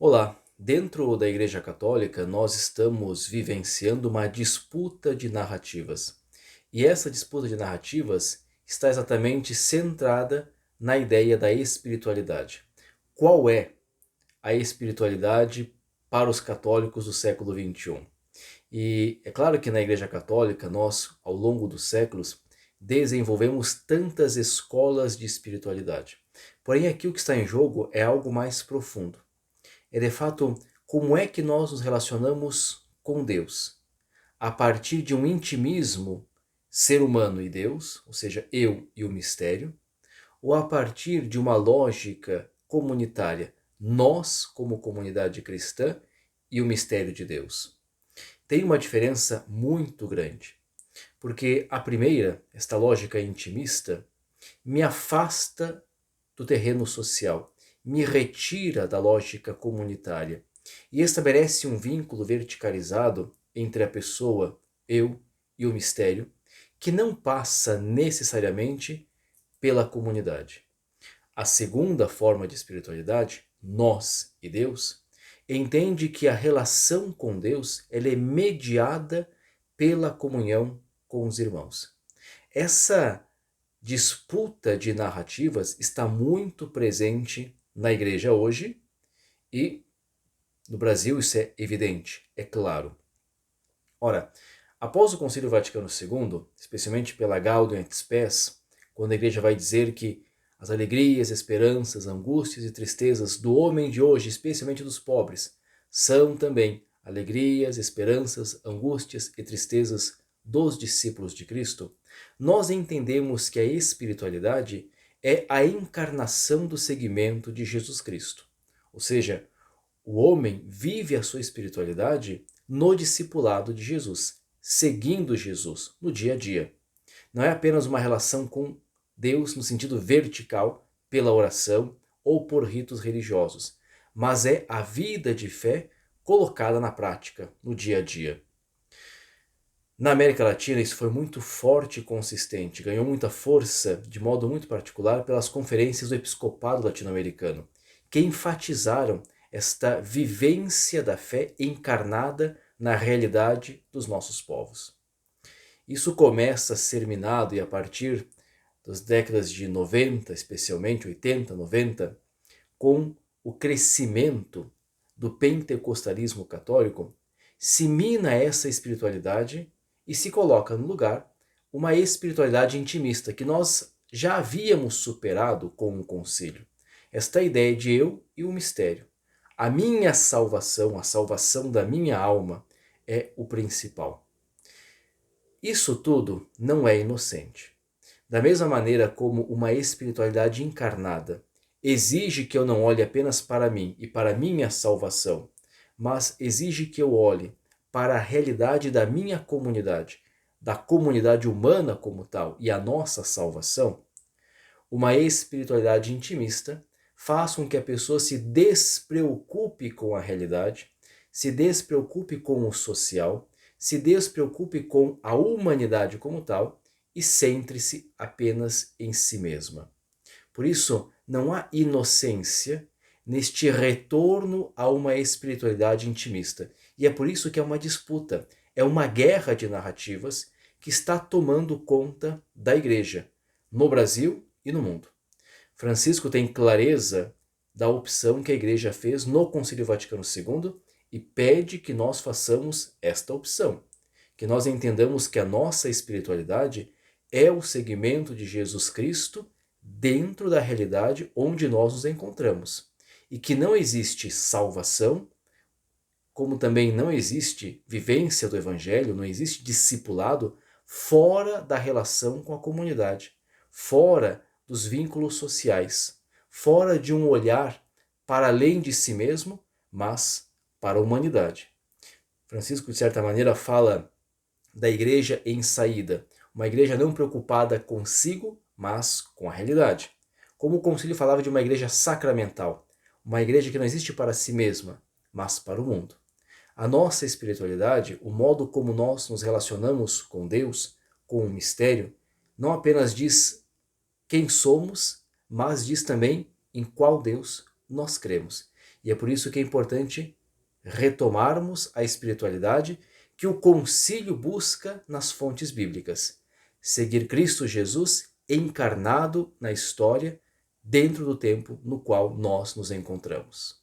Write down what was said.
Olá, dentro da Igreja Católica nós estamos vivenciando uma disputa de narrativas. E essa disputa de narrativas está exatamente centrada na ideia da espiritualidade. Qual é a espiritualidade para os católicos do século XXI? E é claro que na Igreja Católica nós, ao longo dos séculos, desenvolvemos tantas escolas de espiritualidade. Porém, aqui o que está em jogo é algo mais profundo. É de fato como é que nós nos relacionamos com Deus, a partir de um intimismo ser humano e Deus, ou seja, eu e o mistério, ou a partir de uma lógica comunitária, nós como comunidade cristã e o mistério de Deus. Tem uma diferença muito grande, porque a primeira, esta lógica intimista, me afasta do terreno social, me retira da lógica comunitária e estabelece um vínculo verticalizado entre a pessoa, eu e o mistério, que não passa necessariamente pela comunidade. A segunda forma de espiritualidade, nós e Deus, entende que a relação com Deus ela é mediada pela comunhão com os irmãos. Essa disputa de narrativas está muito presente na igreja hoje e no Brasil isso é evidente, é claro. Ora, após o Concílio Vaticano II, especialmente pela Gaudium et Spes, quando a igreja vai dizer que as alegrias, esperanças, angústias e tristezas do homem de hoje, especialmente dos pobres, são também alegrias, esperanças, angústias e tristezas dos discípulos de Cristo, nós entendemos que a espiritualidade é a encarnação do segmento de Jesus Cristo. Ou seja, o homem vive a sua espiritualidade no discipulado de Jesus, seguindo Jesus no dia a dia. Não é apenas uma relação com Deus no sentido vertical, pela oração ou por ritos religiosos, mas é a vida de fé colocada na prática, no dia a dia. Na América Latina isso foi muito forte e consistente, ganhou muita força, de modo muito particular, pelas conferências do episcopado latino-americano, que enfatizaram esta vivência da fé encarnada na realidade dos nossos povos. Isso começa a ser minado e a partir das décadas de 90, especialmente 80, 90, com o crescimento do pentecostalismo católico, se mina essa espiritualidade e se coloca no lugar uma espiritualidade intimista que nós já havíamos superado com o concílio. Esta ideia de eu e o mistério. A minha salvação, a salvação da minha alma é o principal. Isso tudo não é inocente. Da mesma maneira como uma espiritualidade encarnada exige que eu não olhe apenas para mim e para a minha salvação, mas exige que eu olhe para a realidade da minha comunidade, da comunidade humana como tal e a nossa salvação, uma espiritualidade intimista faz com que a pessoa se despreocupe com a realidade, se despreocupe com o social, se despreocupe com a humanidade como tal e centre-se apenas em si mesma. Por isso, não há inocência neste retorno a uma espiritualidade intimista. E é por isso que é uma disputa, é uma guerra de narrativas que está tomando conta da igreja, no Brasil e no mundo. Francisco tem clareza da opção que a igreja fez no Concílio Vaticano II e pede que nós façamos esta opção, que nós entendamos que a nossa espiritualidade é o segmento de Jesus Cristo dentro da realidade onde nós nos encontramos e que não existe salvação, como também não existe vivência do Evangelho, não existe discipulado fora da relação com a comunidade, fora dos vínculos sociais, fora de um olhar para além de si mesmo, mas para a humanidade. Francisco, de certa maneira, fala da igreja em saída, uma igreja não preocupada consigo, mas com a realidade. Como o concílio falava de uma igreja sacramental, uma igreja que não existe para si mesma, mas para o mundo. A nossa espiritualidade, o modo como nós nos relacionamos com Deus, com o mistério, não apenas diz quem somos, mas diz também em qual Deus nós cremos. E é por isso que é importante retomarmos a espiritualidade que o concílio busca nas fontes bíblicas. Seguir Cristo Jesus encarnado na história, dentro do tempo no qual nós nos encontramos.